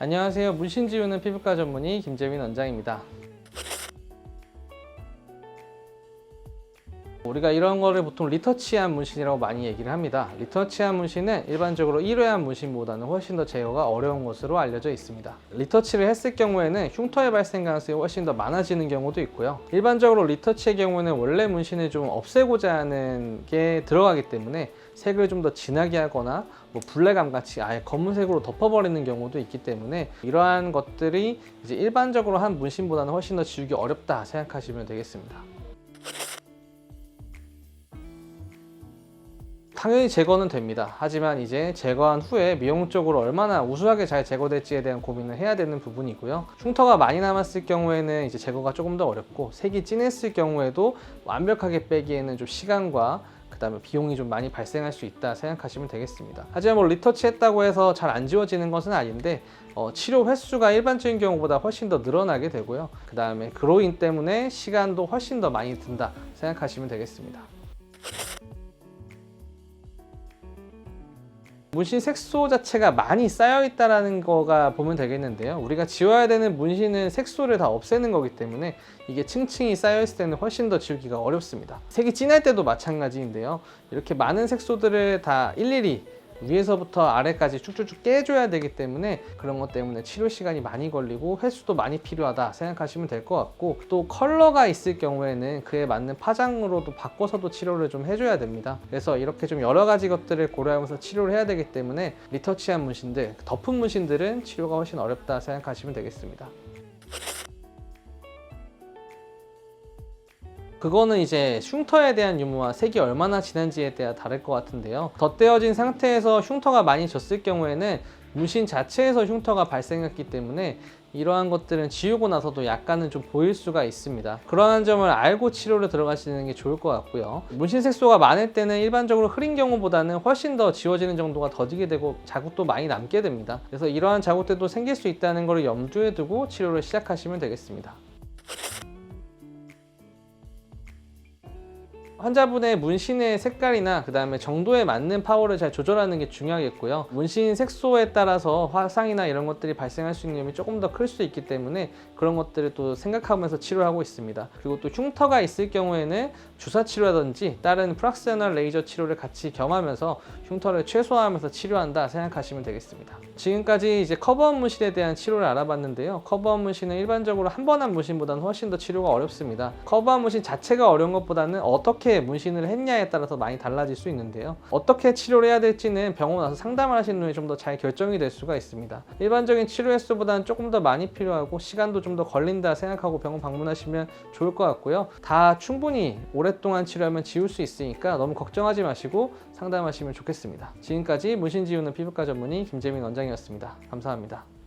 안녕하세요. 문신 지우는 피부과 전문의 김재민 원장입니다. 우리가 이런 거를 보통 리터치한 문신이라고 많이 얘기를 합니다. 리터치한 문신은 일반적으로 1회한 문신보다는 훨씬 더 제거가 어려운 것으로 알려져 있습니다. 리터치를 했을 경우에는 흉터의 발생 가능성이 훨씬 더 많아지는 경우도 있고요. 일반적으로 리터치의 경우는 원래 문신을 좀 없애고자 하는 게 들어가기 때문에 색을 좀 더 진하게 하거나 블랙감 같이 아예 검은색으로 덮어버리는 경우도 있기 때문에 이러한 것들이 이제 일반적으로 한 문신보다는 훨씬 더 지우기 어렵다 생각하시면 되겠습니다. 당연히 제거는 됩니다. 하지만 이제 제거한 후에 미용적으로 얼마나 우수하게 잘 제거될지에 대한 고민을 해야 되는 부분이고요. 흉터가 많이 남았을 경우에는 이제 제거가 조금 더 어렵고, 색이 진했을 경우에도 완벽하게 빼기에는 좀 시간과 그다음에 비용이 좀 많이 발생할 수 있다 생각하시면 되겠습니다. 하지만 리터치 했다고 해서 잘 안 지워지는 것은 아닌데 치료 횟수가 일반적인 경우보다 훨씬 더 늘어나게 되고요. 그 다음에 그로인 때문에 시간도 훨씬 더 많이 든다 생각하시면 되겠습니다. 문신 색소 자체가 많이 쌓여 있다는 거가 보면 되겠는데요. 우리가 지워야 되는 문신은 색소를 다 없애는 거기 때문에 이게 층층이 쌓여 있을 때는 훨씬 더 지우기가 어렵습니다. 색이 진할 때도 마찬가지인데요. 이렇게 많은 색소들을 다 일일이 위에서부터 아래까지 쭉쭉쭉 깨줘야 되기 때문에 그런 것 때문에 치료 시간이 많이 걸리고 횟수도 많이 필요하다 생각하시면 될 것 같고, 또 컬러가 있을 경우에는 그에 맞는 파장으로도 바꿔서도 치료를 좀 해줘야 됩니다. 그래서 이렇게 좀 여러 가지 것들을 고려하면서 치료를 해야 되기 때문에 리터치한 문신들, 덮은 문신들은 치료가 훨씬 어렵다 생각하시면 되겠습니다. 그거는 이제 흉터에 대한 유무와 색이 얼마나 진한지에 따라 다를 것 같은데요. 덧대어진 상태에서 흉터가 많이 졌을 경우에는 문신 자체에서 흉터가 발생했기 때문에 이러한 것들은 지우고 나서도 약간은 좀 보일 수가 있습니다. 그러한 점을 알고 치료를 들어가시는 게 좋을 것 같고요. 문신 색소가 많을 때는 일반적으로 흐린 경우보다는 훨씬 더 지워지는 정도가 더디게 되고 자국도 많이 남게 됩니다. 그래서 이러한 자국들도 생길 수 있다는 걸 염두에 두고 치료를 시작하시면 되겠습니다. 환자분의 문신의 색깔이나 그 다음에 정도에 맞는 파워를 잘 조절하는 게 중요하겠고요. 문신 색소에 따라서 화상이나 이런 것들이 발생할 수 있는 위험이 조금 더 클 수 있기 때문에 그런 것들을 또 생각하면서 치료하고 있습니다. 그리고 또 흉터가 있을 경우에는 주사 치료라든지 다른 프락스ионal 레이저 치료를 같이 겸하면서 흉터를 최소화하면서 치료한다 생각하시면 되겠습니다. 지금까지 이제 커버업 문신에 대한 치료를 알아봤는데요. 커버업 문신은 일반적으로 한 번 한 문신보다는 훨씬 더 치료가 어렵습니다. 커버업 문신 자체가 어려운 것보다는 어떻게 문신을 했냐에 따라서 많이 달라질 수 있는데요. 어떻게 치료를 해야 될지는 병원 와서 상담을 하신 후에 좀 더 잘 결정이 될 수가 있습니다. 일반적인 치료 횟수보다는 조금 더 많이 필요하고 시간도 좀 더 걸린다 생각하고 병원 방문하시면 좋을 것 같고요. 다 충분히 오랫동안 치료하면 지울 수 있으니까 너무 걱정하지 마시고 상담하시면 좋겠습니다. 지금까지 문신 지우는 피부과 전문의 김재민 원장이었습니다. 감사합니다.